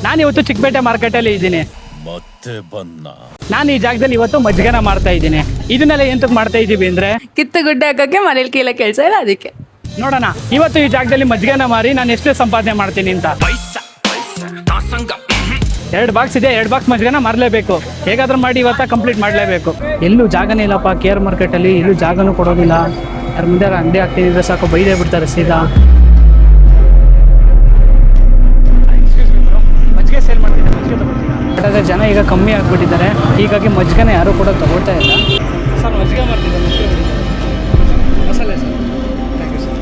ನಾನು ಇವತ್ತು ಚಿಕ್ಕಪೇಟೆ ಮಾರ್ಕೆಟಲ್ಲಿ ಇದ್ದೀನಿ. ಮತ್ತೆ ಬನ್ನ ನಾನು ಈ ಜಾಗದಲ್ಲಿ ಇವತ್ತು ಮಜ್ಜಿಗೆನ ಮಾಡ್ತಾ ಇದ್ದೀನಿ. ಇದನ್ನೆಲ್ಲ ಎಂತಕ್ಕೆ ಮಾಡ್ತಾ ಇದ್ದೀವಿ ಅಂದರೆ ಕಿತ್ತುಗುಡ್ಡೆ ಹಾಕೋಕ್ಕೆ ಮನೇಲಿ ಕೀಲ ಕೆಲಸ ಇಲ್ಲ ಅದಕ್ಕೆ. ನೋಡೋಣ ಇವತ್ತು ಈ ಜಾಗದಲ್ಲಿ ಮಜ್ಜಿಗೆನ ಮಾರಿ ನಾನು ಎಷ್ಟು ಸಂಪಾದನೆ ಮಾಡ್ತೀನಿ ಅಂತ. 2 ಬಾಕ್ಸ್ ಇದೆ, 2 ಬಾಕ್ಸ್ ಮಜ್ಜಿಗೆನ ಮಾರಲೇಬೇಕು. ಹೇಗಾದ್ರೂ ಮಾಡಿ ಇವತ್ತ ಕಂಪ್ಲೀಟ್ ಮಾಡಲೇಬೇಕು. ಎಲ್ಲೂ ಜಾಗನೇ ಇಲ್ಲಪ್ಪ KR ಮಾರ್ಕೆಟಲ್ಲಿ, ಎಲ್ಲೂ ಜಾಗನೂ ಕೊಡೋದಿಲ್ಲ. ಯಾರ ಮುಂದೆ ಅಂಗಡಿ ಹಾಕ್ತಿದ್ರೆ ಸಾಕು ಬೈದೇ ಬಿಡ್ತಾರೆ ಸೀದಾ. ಮಜ್ಜಿಗೆ ಸೇಲ್ ಮಾಡ್ತಿದ್ದೆ, ಮಜ್ಜಿಗೆ ತಗೊಳ್ತೀನಿ. ಬಟ್ ಜನ ಈಗ ಕಮ್ಮಿ ಆಗಿಬಿಟ್ಟಿದ್ದಾರೆ, ಹೀಗಾಗಿ ಮಜ್ಜಿಗೆನ ಯಾರೂ ಕೂಡ ತಗೋತಾ ಇಲ್ಲ. ಸರ್ ಮಜ್ಜಿಗೆ ಮಾಡ್ತಿದ್ದೆ, ಮಸಾಲೆ sir. Thank you sir.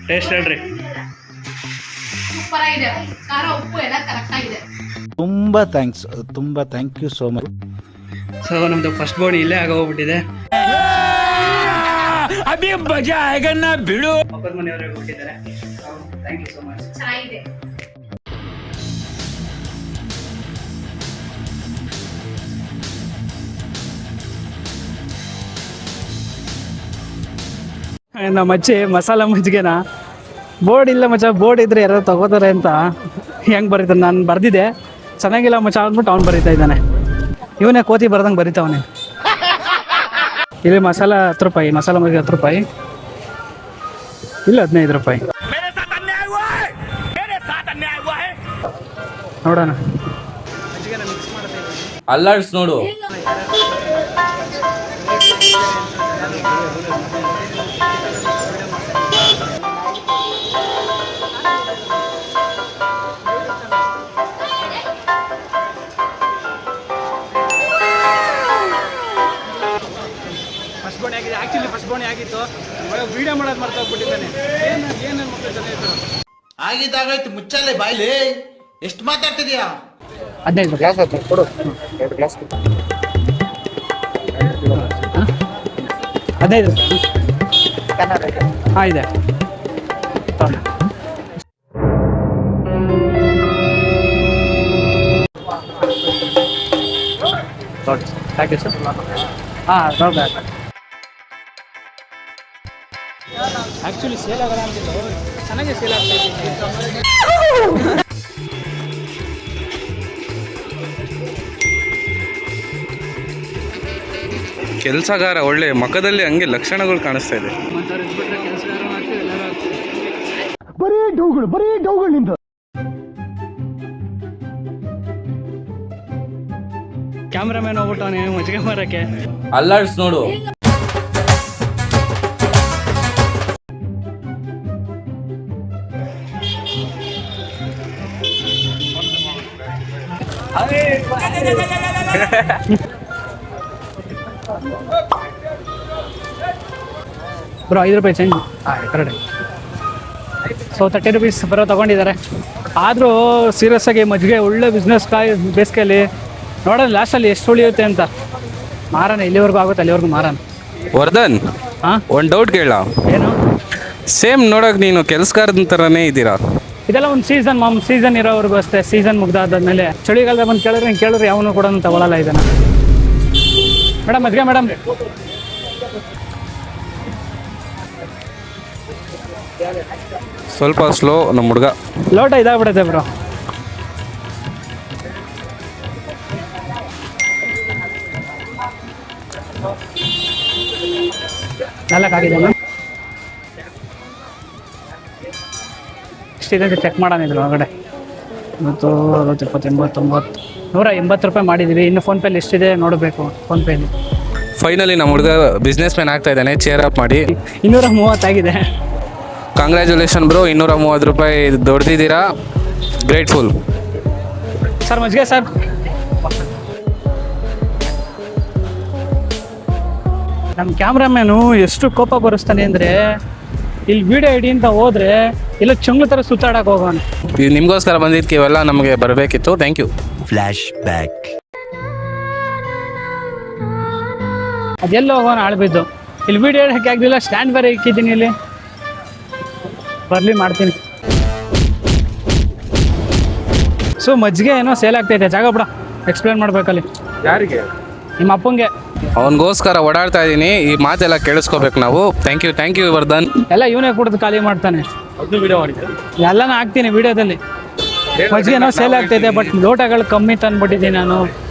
Taste ಹೇಳ್ರಿ. ಸೂಪರ್ ಆಗಿದೆ, ಖಾರ ಉಪ್ಪು ಎಲ್ಲ ಕರೆಕ್ಟ್ ಆಗಿದೆ. ತುಂಬಾ thank you so much. So ನಮ್ದು ಫಸ್ಟ್ ಬೋಣಿ ಇಲ್ಲೇ ಆಗೋಗ್ಬಿಟ್ಟಿದೆ. ಬಿಡು ವಾಪಸ್ ಮನೆಯವ್ರಿಗೆ ಕೊಟ್ಟಿದ್ದಾರೆ. Thank you so much. ಚೆನ್ನಾಗಿದೆ. ನಮ್ಮ ಮಚ್ಚಿ ಮಸಾಲ ಮಜ್ಜಿಗೆನ ಬೋರ್ಡ್ ಇಲ್ಲ ಮಚ್ಚ, ಬೋರ್ಡ್ ಇದ್ರೆ ಯಾರು ತಗೋತಾರೆ ಅಂತ ಹೆಂಗೆ ಬರೀತಾನೆ. ನಾನು ಬರ್ದಿದ್ದೆ ಚೆನ್ನಾಗಿಲ್ಲ ಮಚ್ಚ ಅಂದ್ಬಿಟ್ಟು ಅವ್ನು ಬರೀತಾ ಇದ್ದಾನೆ. ಇವನೇ ಕೋತಿ ಬರ್ದಂಗೆ ಬರೀತಾವನೆ. ಇಲ್ಲಿ ಮಸಾಲ 10 ರೂಪಾಯಿ, ಮಸಾಲ ಮಜ್ಜಿಗೆ 10 ರೂಪಾಯಿ, ಇಲ್ಲ 15 ರೂಪಾಯಿ. ನೋಡೋಣ ಅಲ್ಲಾಡ್ಸ್ ನೋಡು. ಫಸ್ಟ್ ಬೋಣಿ ಆಗಿದೆ. ಆ್ಯಕ್ಚುಲಿ ಫಸ್ಟ್ ಬೋಣಿ ಆಗಿತ್ತು, ವೀಡಿಯೋ ಮಾಡೋದು ಮರ್ತೋಗ್ಬಿಟ್ಟಿದ್ದಾನೆ. ಏನು ಮಕ್ಕಳು ಜನ ಇದ್ರು. ಆಗಿದ್ದಾಗಾಯ್ತು, ಮುಚ್ಚಲ್ಲೇ ಬಾಯ್ಲಿ. ಎಷ್ಟು ಮಾತಾಡ್ತಿದ್ಯಾ? 15 ಗ್ಲಾಸ್ ಕೊಡು. 2 ಗ್ಲಾಸ್ 15. ಹಾಂ ಇದೆ. Thank you sir. ಹಾಂ ನೋಡಿ, ಆ್ಯಕ್ಚುಲಿ ಸೇಲ್ ಆಗೋಣ ಅಂತಿದ್ದು ಚೆನ್ನಾಗಿ ಸೇಲ್ ಆಗ್ತಾ ಇದ್ದೀನಿ. ಕೆಲಸಗಾರ ಒಳ್ಳೆ ಮುಖದಲ್ಲಿ ಹಂಗೆ ಲಕ್ಷಣಗಳು ಕಾಣಿಸ್ತಾ ಇದೆ. ಬರೀ ಡೌಗಳಿಂದ ಕ್ಯಾಮ್ರಾಮನ್ ಹೋಗ್ಬಿಟ್ಟವನೇ ಮಜ್ಜಿಗೆ ಮಾರಕ್ಕೆ. ಅಲ್ಲಾಡ್ಸ್ ನೋಡು. ಬ್ರೋ 5 ರೂಪಾಯಿ ಚೇಂಜ್. ಕರೆಕ್ಟ್. ಸೊ 30 ರೂಪೀಸ್ ಬರೋ ತೊಗೊಂಡಿದ್ದಾರೆ. ಆದರೂ ಸೀರಿಯಸ್ ಆಗಿ ಮಜ್ಜಿಗೆ ಒಳ್ಳೆ ಬಿಸ್ನೆಸ್ ಬೇಸಿಗೆಯಲ್ಲಿ ನೋಡೋಣ ಲಾಸ್ಟಲ್ಲಿ ಎಷ್ಟು ಉಳಿಯುತ್ತೆ ಅಂತ. ಮಾರೋಣ, ಎಲ್ಲಿವರೆಗೂ ಆಗುತ್ತೆ ಅಲ್ಲಿವರೆಗೂ ಮಾರೋಣ. ವರ್ಧನ್, ಹಾಂ ಒಂದು ಡೌಟ್ ಕೇಳ. ಏನು? ಸೇಮ್ ನೋಡೋಕೆ ನೀನು ಕೆಲಸಗಾರನ ಥರನೇ ಇದ್ದೀರಾ. ಇದೆಲ್ಲ ಒಂದು ಸೀಸನ್ ಸೀಸನ್ ಇರೋವರೆಗೂ ಅಷ್ಟೇ. ಸೀಸನ್ ಮುಗ್ದಾದ್ಮೇಲೆ ಚಳಿಗಾಲದ ಬಂದು ಕೇಳಿದ್ರೆ ಯಾವನು ಕೂಡ ತಗೊಳ್ಳಲ್ಲ ಇದನ್ನು. ಮೇಡಮ್ ಮಜ್ಜಿಗೆ ಮೇಡಮ್. ಸ್ವಲ್ಪ ಸ್ಲೋ ನಮ್ಮ ಹುಡುಗ. ಲೋಟ ಇದಾಗ್ಬಿಡುತ್ತೆ ಬ್ರೋ. ನಾಲ್ಕಾಗಿದೆ ಮ್ಯಾಮ್. ಎಷ್ಟಿದೆ ಅಂತ ಚೆಕ್ ಮಾಡೋಣ ಇದ್ರ ಒಳಗಡೆ. 50, 60, 70, 80, 90, 180 ರೂಪಾಯಿ ಮಾಡಿದ್ದೀವಿ. ಇನ್ನು ಫೋನ್ಪೇಲಿ ಎಷ್ಟಿದೆ ನೋಡಬೇಕು. ಫೋನ್ಪೇಲಿ ಫೈನಲಿ ನಮ್ಮ ಹುಡುಗ ಬಿಸ್ನೆಸ್ ಮ್ಯಾನ್ ಆಗ್ತಾ ಇದ್ದಾನೆ. ಚೇರ್ ಅಪ್ ಮಾಡಿ 230 ಆಗಿದೆ. ಕಂಗ್ರ್ಯಾಚುಲೇಷನ್ ಬ್ರೋ, 230 ರೂಪಾಯಿ ದೊಡ್ದಿದ್ದೀರಾ. ಗ್ರೇಟ್ಫುಲ್. ಸರ್ ಮಜ್ಜಿಗೆ ಸರ್. ನಮ್ಮ ಕ್ಯಾಮ್ರಾಮ್ಯಾನು ಎಷ್ಟು ಕೋಪ ಬರೆಸ್ತಾನೆ ಅಂದರೆ, ಇಲ್ಲಿ ವಿಡಿಯೋ ಹಿಡಿ ಅಂತ ಹೋದರೆ ಇಲ್ಲ ಚಂಗ್ಳು ಥರ ಸುತ್ತಾಡಕ್ಕೆ ಹೋಗೋಣ. ನಿಮಗೋಸ್ಕರ ಬಂದಿದ್ದಕ್ಕೆ ಇವೆಲ್ಲ ನಮಗೆ ಬರಬೇಕಿತ್ತು. Thank you. Flashback. ಅದೆಲ್ಲ ಹೋಗೋಣ ಆಳ್ಬಿದ್ದು. ಇಲ್ಲಿ ವಿಡಿಯೋ ಹೇಳಕ್ಕೆ ಆಗಲಿಲ್ಲ, ಸ್ಟ್ಯಾಂಡ್ ಬೇರೆ ಇಕ್ಕಿದ್ದೀನಿ ಇಲ್ಲಿ. ಬರಲಿ ಮಾಡ್ತೀನಿ. ಸೊ ಮಜ್ಜಿಗೆ ಏನೋ ಸೇಲ್ ಆಗ್ತೈತೆ, ಜಾಗ ಬಿಡ ಎಕ್ಸ್ಪ್ಲೇನ್ ಮಾಡ್ಬೇಕಲ್ಲಿ. ಯಾರಿಗೆ? ನಿಮ್ಮ ಅಪ್ಪಂಗೆ. ಅವನಿಗೋಸ್ಕರ ಓಡಾಡ್ತಾ ಇದ್ದೀನಿ, ಈ ಮಾತೆಲ್ಲ ಕೇಳಿಸ್ಕೋಬೇಕು ನಾವು. Thank you Vardhan. ಎಲ್ಲ ಇವನೇ ಕುಡಿದು ಖಾಲಿ ಮಾಡ್ತಾನೆ. ಎಲ್ಲನ ಹಾಕ್ತೀನಿ ವಿಡಿಯೋದಲ್ಲಿ. ಮಜ್ಜಿಗೆ ಏನೋ ಸೇಲ್ ಆಗ್ತೈತೆ, ಬಟ್ ಲೋಟಗಳು ಕಮ್ಮಿ ತಂದ್ಬಿಟ್ಟಿದ್ದೀನಿ ನಾನು.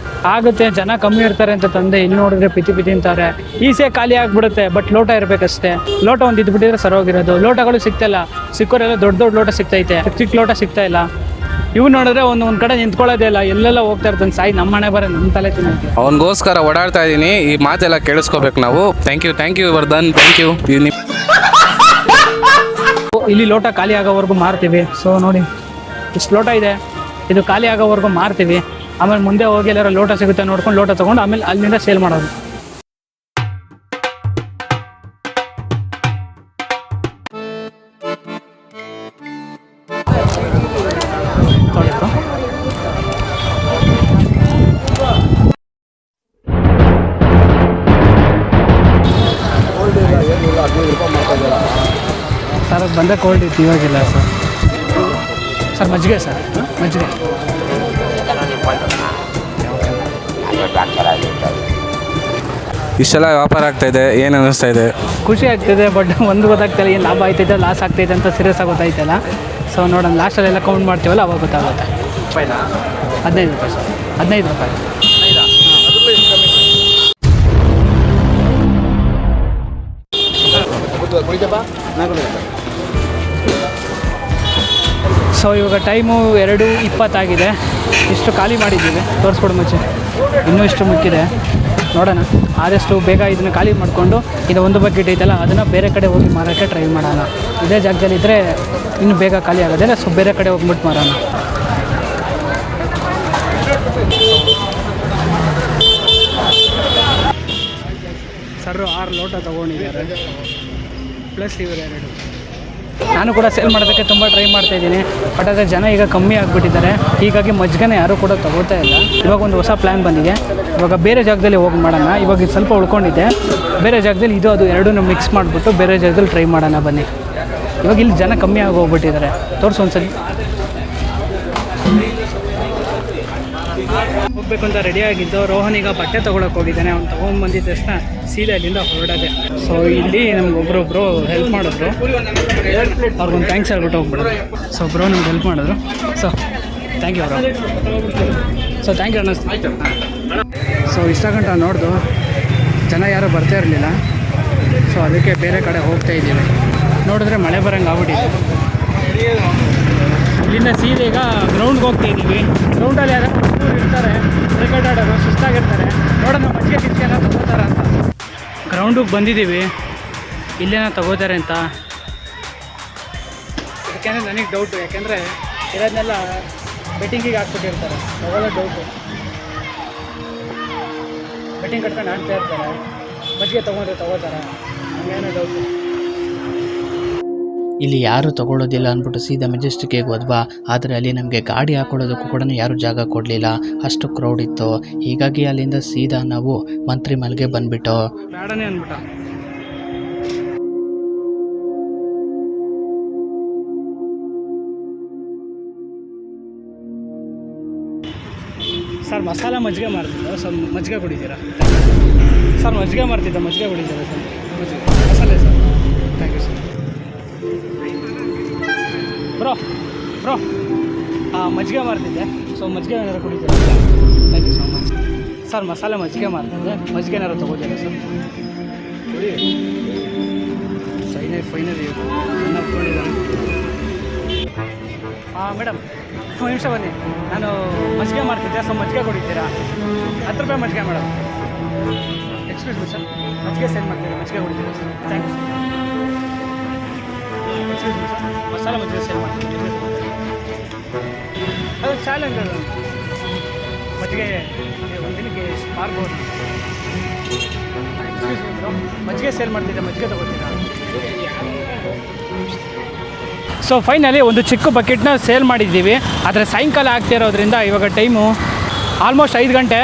ಆಗುತ್ತೆ, ಜನ ಕಮ್ಮಿ ಇರ್ತಾರೆ ಅಂತ ತಂದೆ. ಇಲ್ಲಿ ನೋಡಿದ್ರೆ ಪಿತಿ ಅಂತಾರೆ. ಈಸೆ ಖಾಲಿ ಆಗಿಬಿಡುತ್ತೆ, ಬಟ್ ಲೋಟ ಇರಬೇಕಷ್ಟೇ. ಲೋಟ ಒಂದು ಇದ್ಬಿಟ್ಟಿದ್ರೆ ಸರೋಗಿರೋದು. ಲೋಟಗಳು ಸಿಗ್ತಾಯಿಲ್ಲ, ಸಿಕ್ಕೋರೆಲ್ಲ ದೊಡ್ಡ ಲೋಟ ಸಿಗ್ತೈತೆ, ಚಿಕ್ಕ ಲೋಟ ಸಿಗ್ತಾ ಇಲ್ಲ. ಇವು ನೋಡಿದ್ರೆ ಒಂದು ಕಡೆ ನಿಂತ್ಕೊಳ್ಳೋದೇ ಇಲ್ಲ, ಎಲ್ಲೆಲ್ಲ ಹೋಗ್ತಾ ಇರ್ತಾನೆ. ಸಾಯಿ ನಮ್ಮ ಮನೆ ಬರೋ ನಮ್ಮ ತಲೆ ತಿನ್ನೋಕೆ. ಅವನಿಗೋಸ್ಕರ ಓಡಾಡ್ತಾ ಇದ್ದೀನಿ, ಈ ಮಾತೆಲ್ಲ ಕೇಳಿಸ್ಕೋಬೇಕು ನಾವು. Thank you Vardhan. ಇಲ್ಲಿ ಲೋಟ ಖಾಲಿ ಆಗೋವರೆಗೂ ಮಾರ್ತೀವಿ. ಸೊ ನೋಡಿ ಇಷ್ಟು ಲೋಟ ಇದೆ, ಇದು ಖಾಲಿ ಆಗೋವರೆಗೂ ಮಾರ್ತೀವಿ. ಆಮೇಲೆ ಮುಂದೆ ಹೋಗಿ ಎಲ್ಲಾರ ಲೋಟ ಸಿಗುತ್ತೆ ನೋಡ್ಕೊಂಡು ಲೋಟ ತೊಗೊಂಡು ಆಮೇಲೆ ಅಲ್ಲಿಂದ ಸೇಲ್ ಮಾಡೋದು. ಸರ್ ಅದು ಬಂದೇ ಕೋಲ್ಡ್ ಇತ್ತು, ಇವಾಗಿಲ್ಲ ಸರ್. ಸರ್ ಮಜ್ಜಿಗೆ ಸರ್, ಮಜ್ಜಿಗೆ. ಇಷ್ಟೆಲ್ಲ ವ್ಯಾಪಾರ ಆಗ್ತಾ ಇದೆ, ಏನು ಅನ್ನಿಸ್ತಾ ಇದೆ? ಖುಷಿ ಆಗ್ತಿದೆ, ಬಟ್ ಒಂದು ಗೊತ್ತಾಗ್ತಿಲ್ಲ ಏನು ಲಾಭ ಆಯ್ತೈತೆ ಲಾಸ್ ಆಗ್ತೈತೆ ಅಂತ ಸೀರಿಯಸ್ ಆಗಿ ಗೊತ್ತಾಯ್ತಲ್ಲ. ಸೊ ನೋಡೋಣ, ಲಾಸ್ಟಲ್ಲೆಲ್ಲ ಕೌಂಟ್ ಮಾಡ್ತೀವಲ್ಲ ಅವಾಗ ಗೊತ್ತಾಗುತ್ತೆ. 15 ರೂಪಾಯಿ ಸರ್, 15 ರೂಪಾಯಿ. ಸೊ ಇವಾಗ ಟೈಮು 2:20 ಆಗಿದೆ. ಇಷ್ಟು ಖಾಲಿ ಮಾಡಿದ್ದೀವಿ, ತೋರಿಸ್ಕೊಡು ಮುಂಚೆ. ಇನ್ನೂ ಇಷ್ಟು ಮುಕ್ಕಿದೆ, ನೋಡೋಣ. ಆದಷ್ಟು ಬೇಗ ಇದನ್ನು ಖಾಲಿ ಮಾಡಿಕೊಂಡು ಇದು ಒಂದು ಬಕೆಟ್ ಐತಲ್ಲ ಅದನ್ನು ಬೇರೆ ಕಡೆ ಹೋಗಿ ಮಾರೋಕ್ಕೆ ಟ್ರೈ ಮಾಡೋಣ. ಇದೇ ಜಾಗದಲ್ಲಿದ್ದರೆ ಇನ್ನು ಬೇಗ ಖಾಲಿ ಆಗೋದಿಲ್ಲ. ಸೊ ಬೇರೆ ಕಡೆ ಹೋಗ್ಬಿಟ್ಟು ಮಾರೋಣ. ಸರ್ 6 ಲೋಟ ತೊಗೊಂಡಿದ್ದಾರೆ, ಪ್ಲಸ್ ಇವರು 2. ನಾನು ಕೂಡ ಸೇಲ್ ಮಾಡೋದಕ್ಕೆ ತುಂಬ ಟ್ರೈ ಮಾಡ್ತಾಯಿದ್ದೀನಿ, ಬಟ್ ಆದರೆ ಜನ ಈಗ ಕಮ್ಮಿ ಆಗಿಬಿಟ್ಟಿದ್ದಾರೆ. ಹೀಗಾಗಿ ಮಜ್ಜಿಗೆನೇ ಯಾರೂ ಕೂಡ ತೊಗೋತಾ ಇಲ್ಲ. ಇವಾಗ ಒಂದು ಹೊಸ ಪ್ಲ್ಯಾನ್ ಬಂದಿದೆ, ಇವಾಗ ಬೇರೆ ಜಾಗದಲ್ಲಿ ಹೋಗಿ ಮಾಡೋಣ. ಇವಾಗ ಇದು ಸ್ವಲ್ಪ ಉಳ್ಕೊಂಡಿದ್ದೆ, ಬೇರೆ ಜಾಗದಲ್ಲಿ ಇದು ಅದು ಎರಡೂ ಮಿಕ್ಸ್ ಮಾಡಿಬಿಟ್ಟು ಬೇರೆ ಜಾಗದಲ್ಲಿ ಟ್ರೈ ಮಾಡೋಣ ಬನ್ನಿ. ಇವಾಗ ಇಲ್ಲಿ ಜನ ಕಮ್ಮಿ ಆಗಿ ಹೋಗ್ಬಿಟ್ಟಿದ್ದಾರೆ. ತೋರಿಸು ಒಂದ್ಸಲಿ. ಹೋಗ್ಬೇಕು ಅಂತ ರೆಡಿಯಾಗಿದ್ದು ರೋಹನ್ ಈಗ ಬಟ್ಟೆ ತೊಗೊಳಕ್ಕೆ ಹೋಗಿದ್ದಾನೆ. ಅವ್ನು ತೊಗೊಂಡ್ಬಂದಿದ್ದ ತಕ್ಷಣ ಸೀದಾ ಇಲ್ಲಿಂದ ಹೊರಡೋದೆ. ಸೊ ಇಲ್ಲಿ ನಮಗೊಬ್ಬರು ಹೆಲ್ಪ್ ಮಾಡಿದ್ರು, ಅವ್ರಿಗೊಂದು ಥ್ಯಾಂಕ್ಸ್ ಹೇಳ್ಬಿಟ್ಟು ಹೋಗ್ಬಿಡೋದು. ಸೊ ಬ್ರೋ ನಮ್ಗೆ ಹೆಲ್ಪ್ ಮಾಡಿದ್ರು. So thank you bro. So thank you ಅನ್ನಿಸ್ತು. ಸೊ ಇಷ್ಟ ಗಂಟ ನೋಡ್ದು ಜನ ಯಾರೂ ಬರ್ತಾ ಇರಲಿಲ್ಲ. ಸೊ ಅದಕ್ಕೆ ಬೇರೆ ಕಡೆ ಹೋಗ್ತಾ ಇದ್ದೀವಿ. ನೋಡಿದ್ರೆ ಮಳೆ ಬರೋಂಗೆ ಆಗ್ಬಿಟ್ಟಿದೆ. ಇಲ್ಲಿಂದ ಸೀದಾ ಈಗ ಗ್ರೌಂಡ್ಗೆ ಹೋಗ್ತಾ ಇದ್ದೀವಿ. ಗ್ರೌಂಡಲ್ಲಿ ಯಾರು ಇರ್ತಾರೆ, ಕ್ರಿಕೆಟ್ ಆಡೋರು ಸುಸ್ತಾಗಿರ್ತಾರೆ. ನೋಡೋಣ ಮಜ್ಜಿಗೆ ಕಿಚ್ಕೆಲ್ಲ ತೊಗೋತಾರೆ ಅಂತ ಗ್ರೌಂಡಿಗೆ ಬಂದಿದ್ದೀವಿ. ಇಲ್ಲೇನ ತೊಗೋತಾರೆ ಅಂತ ಯಾಕೆಂದರೆ ನನಗೆ ಡೌಟು. ಯಾಕೆಂದರೆ ಇರೋದನ್ನೆಲ್ಲ ಬೆಟ್ಟಿಂಗಿಗೆ ಹಾಕ್ಬಿಟ್ಟಿರ್ತಾರೆ, ಅವೆಲ್ಲ ಡೌಟು. ಬೆಟ್ಟಿಂಗ್ ಕಟ್ಕೊಂಡು ಆಡ್ತಾ ಇರ್ತಾರೆ, ಮಜ್ಜಿಗೆ ತೊಗೋತಾರೆ, ಹಂಗೇನೋ ಡೌಟು. ಇಲ್ಲಿ ಯಾರು ತೊಗೊಳ್ಳೋದಿಲ್ಲ ಅಂದ್ಬಿಟ್ಟು ಸೀದಾ ಮೆಜೆಸ್ಟಿಕ್ಗೆ ಹೋದ್ವಾ. ಆದರೆ ಅಲ್ಲಿ ನಮಗೆ ಗಾಡಿ ಹಾಕೊಳ್ಳೋದಕ್ಕೂ ಕೂಡ ಯಾರೂ ಜಾಗ ಕೊಡಲಿಲ್ಲ, ಅಷ್ಟು ಕ್ರೌಡ್ ಇತ್ತು. ಹೀಗಾಗಿ ಅಲ್ಲಿಂದ ಸೀದಾ ನಾವು ಮಂತ್ರಿ ಮಲ್ಗೆ ಬಂದುಬಿಟ್ಟು ಬೇಡನೇ ಅಂದ್ಬಿಟ್ಟ. ಸರ್ ಮಸಾಲ ಮಜ್ಜಿಗೆ ಮಾಡ್ತಿದ್ದ, ಸರ್ ಮಜ್ಜಿಗೆ ಕುಡಿತೀರಾ? ಸರ್ ಮಜ್ಜಿಗೆ ಮಾಡ್ತಿದ್ದ, ಮಜ್ಜಿಗೆ ಕುಡಿತೀರಾ ಸರ್? ಮಸಾಲೆ sir, thank you sir. Bro ಮಜ್ಜಿಗೆ ಮಾರ್ತಿದ್ದೆ, ಸೊ ಮಜ್ಜಿಗೆ ಏನಾರು ಕುಡಿತೀರಾ? Thank you so much sir. ಮಸಾಲೆ ಮಜ್ಜಿಗೆ ಮಾರ್ತಿದ್ದೆ, ಮಜ್ಜಿಗೆ ಏನಾರು ತೊಗೋತೀರಾ ಸರ್? ಫೈನಲಿ ಮೇಡಮ್ 2 ನಿಮಿಷ ಬನ್ನಿ. ನಾನು ಮಜ್ಜಿಗೆ ಮಾಡ್ತಿದ್ದೆ, ಸೊ ಮಜ್ಜಿಗೆ ಕುಡಿತೀರಾ? 10 ರೂಪಾಯಿ ಮಜ್ಜಿಗೆ ಮೇಡಮ್. ಎಕ್ಸ್ಕ್ಯೂಸ್ ಮಿ ಸರ್, ಮಜ್ಜಿಗೆ ಸೇಲ್ ಮಾಡ್ತೀರಾ? ಮಜ್ಜಿಗೆ ಕುಡಿತೀರಾ sir? Thank you sir. Excuse me sir, ಮಸಾಲೆ ಮಜ್ಜಿಗೆ ಸೇಲ್ ಮಾಡ್ತೀರಾ? ಅದು ಚಾಲೆಂಜ್ ಅದು. ಮಜ್ಜಿಗೆ ಒಂದು ದಿನಕ್ಕೆ ಮಾರ್ಬೋದು. ಎಕ್ಸ್ಕ್ಯೂಸ್ ಮಿ ಬ್ರೋ, ಮಜ್ಜಿಗೆ ಸೇಲ್ ಮಾಡ್ತಿದ್ದೆ, ಮಜ್ಜಿಗೆ ತೊಗೋತೀರಾ? ಸೊ ಫೈನಲಿ ಒಂದು ಚಿಕ್ಕ ಬಕೆಟ್ನ ಸೇಲ್ ಮಾಡಿದ್ದೀವಿ. ಆದರೆ ಸಾಯಂಕಾಲ ಆಗ್ತಿರೋದ್ರಿಂದ ಇವಾಗ ಟೈಮು ಆಲ್ಮೋಸ್ಟ್ 5 ಗಂಟೆ.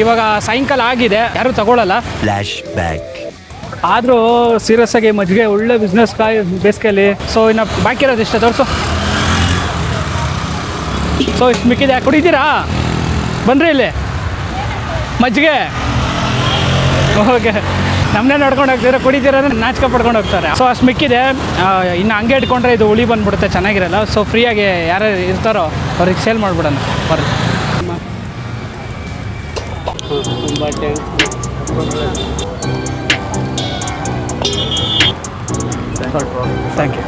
ಇವಾಗ ಸಾಯಂಕಾಲ ಆಗಿದೆ, ಯಾರೂ ತಗೊಳ್ಳಲ್ಲ. Flash back. ಆದರೂ ಸೀರಿಯಸ್ ಆಗಿ ಮಜ್ಜಿಗೆ ಒಳ್ಳೆ ಬಿಸ್ನೆಸ್ ಬೇಸಿಗೆಯಲ್ಲಿ. ಸೊ ಇನ್ನು ಬಾಕಿ ಇರೋದು ಇಷ್ಟ ತೋರಿಸು. ಸೊ ಇಷ್ಟು ಮಿಕ್ಕಿದೆ, ಕುಡಿತೀರಾ? ಬನ್ನಿರಿ ಇಲ್ಲಿ ಮಜ್ಜಿಗೆ. ಓಕೆ, ನಮ್ಮನ್ನೇ ನೋಡ್ಕೊಂಡು ಹೋಗ್ತಾರೆ, ಕುಡಿತೀರ ಅಂದರೆ ನಾಚಿಕೆ ಪಡ್ಕೊಂಡು ಹೋಗ್ತಾರೆ. ಸೊ ಅಷ್ಟು ಮಿಕ್ಕಿದೆ, ಇನ್ನು ಹಂಗೆ ಇಟ್ಕೊಂಡ್ರೆ ಇದು ಹುಳಿ ಬಂದುಬಿಡುತ್ತೆ, ಚೆನ್ನಾಗಿರಲ್ಲ. ಸೊ ಫ್ರೀಯಾಗಿ ಯಾರು ಇರ್ತಾರೋ ಅವ್ರಿಗೆ ಸೇಲ್ ಮಾಡಿಬಿಡೋಣ ಬರ್ರಿ. Thank you.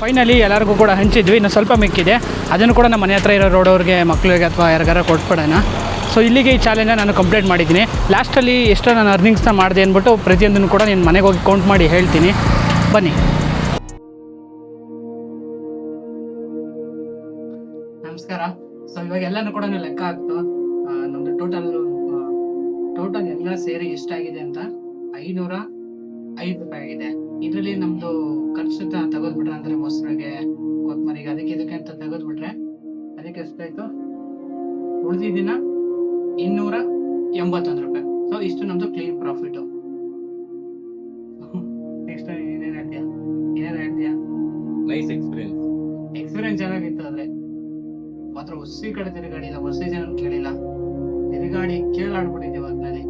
ಫೈನಲಿ ಎಲ್ಲರಿಗೂ ಕೂಡ ಹಂಚಿದ್ವಿ, ಇನ್ನು ಸ್ವಲ್ಪ ಮಿಕ್ಕಿದೆ, ಅದನ್ನು ಕೂಡ ನಮ್ಮ ಮನೆ ಹತ್ರ ಇರೋ ರೋಡವ್ರಿಗೆ, ಮಕ್ಕಳಿಗೆ ಅಥವಾ ಯಾರಿಗಾರ ಕೊಟ್ಬಿಡೋಣ. ಸೊ ಇಲ್ಲಿಗೆ ಈ ಚಾಲೆಂಜನ್ನ ನಾನು ಕಂಪ್ಲೀಟ್ ಮಾಡಿದ್ದೀನಿ. ಲಾಸ್ಟಲ್ಲಿ ಎಷ್ಟು ನಾನು ಅರ್ನಿಂಗ್ಸ್ನ ಮಾಡಿದೆ ಅಂದ್ಬಿಟ್ಟು ಪ್ರತಿಯೊಂದನ್ನು ಕೂಡ ನಾನು ಮನೆಗೆ ಹೋಗಿ ಕೌಂಟ್ ಮಾಡಿ ಹೇಳ್ತೀನಿ, ಬನ್ನಿ. ನಮಸ್ಕಾರ. ಸೊ ಇವಾಗ ಎಲ್ಲನೂ ಕೂಡ ಲೆಕ್ಕ ಆಗ್ತು. ನಮ್ಮದು ಟೋಟಲ್ ಎಲ್ಲ ಸೇರಿ ಎಷ್ಟಾಗಿದೆ ಅಂತ 505 ರೂಪಾಯಿ ಆಗಿದೆ. ಇದರಲ್ಲಿ ನಮ್ಮದು ಖರ್ಚು ತೆಗೆದ್ಬಿಟ್ರೆ, ಅಂದರೆ ಮೊಸರಿಗೆ, ಕೊತ್ತಂಬರಿಗೆ, ಇದಕ್ಕೆ ಅಂತ ತೆಗೆದ್ಬಿಟ್ರೆ ಅದಕ್ಕೆ ಎಷ್ಟಾಯಿತು? ಉಳಿದಿದ್ದಿನ 281 ರೂಪಾಯಿ. ಸೊ ಇಷ್ಟು ನಮ್ಮದು ಕ್ಲೀನ್ ಪ್ರಾಫಿಟು. ನೆಕ್ಸ್ಟ್ ಏನೇನು ಹೇಳ್ತೀಯಾ? ನೈಸ್ ಎಕ್ಸ್ಪೀರಿಯನ್ಸ್ ಚೆನ್ನಾಗಿತ್ತು. ಆದರೆ ಮಾತ್ರ ಹೊಸ ಕಡೆ ತಿರುಗಾಡಿಲ್ಲ, ಹೊಸ ಜನ ಕೇಳಿಲ್ಲ, ತಿರುಗಾಡಿ ಕೇಳಾಡ್ಬಿಟ್ಟಿದ್ದೀವಿ ಅದ್ರಲ್ಲಿ.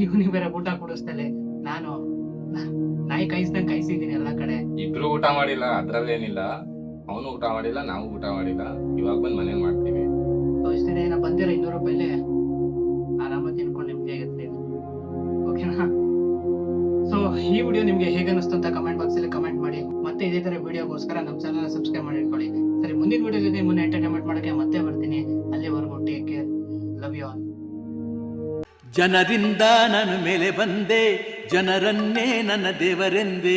ಇವನಿಗೆ ಬೇರೆ ಊಟ ಕೊಡಿಸ್ತಾಳೆ, ನಾನು ನಾಯಿ ಕಾಯಿಸ್ದಂಗೆ ಕಾಯಿಸಿದ್ದೀನಿ ಎಲ್ಲ ಕಡೆ. ಇಬ್ರು ಊಟ ಮಾಡಿಲ್ಲ, ಅದ್ರಲ್ಲೇನಿಲ್ಲ. ಅವನು ಊಟ ಮಾಡಿಲ್ಲ, ನಾವು ಊಟ ಮಾಡಿಲ್ಲ. ಇವಾಗ ಬಂದು ಮನೇಲಿ ಮಾಡ್ತೀವಿ. ಸೊ ಇಷ್ಟು ದಿನ ಏನೋ ಬಂದಿರೋ 200 ರೂಪಾಯಿಲಿ ಆರಾಮಾಗಿ ತಿನ್ಕೊಂಡು ನೆಮ್ಮದಿಯಾಗಿರ್ತೀವಿ. ಓಕೆನಾ? ಸೊ ಈ ವಿಡಿಯೋ ನಿಮಗೆ ಹೇಗೆ ಅನಿಸ್ತು ಅಂತ ಕಮೆಂಟ್ ಬಾಕ್ಸಲ್ಲಿ ಕಮೆಂಟ್ ಮಾಡಿ. ಮತ್ತೆ ಇದೇ ಥರ ವಿಡಿಯೋಗೋಸ್ಕರ ನಮ್ಮ ಚಾನಲ್ ಸಬ್ಸ್ಕ್ರೈಬ್ ಮಾಡಿ ಇಟ್ಕೊಳ್ಳಿ. ಸರಿ, ಮುಂದಿನ ವಿಡಿಯೋ ಜೊತೆ ಮುನ್ನ ಎಂಟರ್ಟೈನ್ಮೆಂಟ್ ಮಾಡೋಕ್ಕೆ ಮತ್ತೆ ಬರ್ತೀನಿ. ಅಲ್ಲಿವರೆಗೂ take care, love you all. ಜನರಿಂದ ನಾನು ಮೇಲೆ ಬಂದೆ, ಜನರನ್ನೇ ನನ್ನ ದೇವರೆಂದೆ.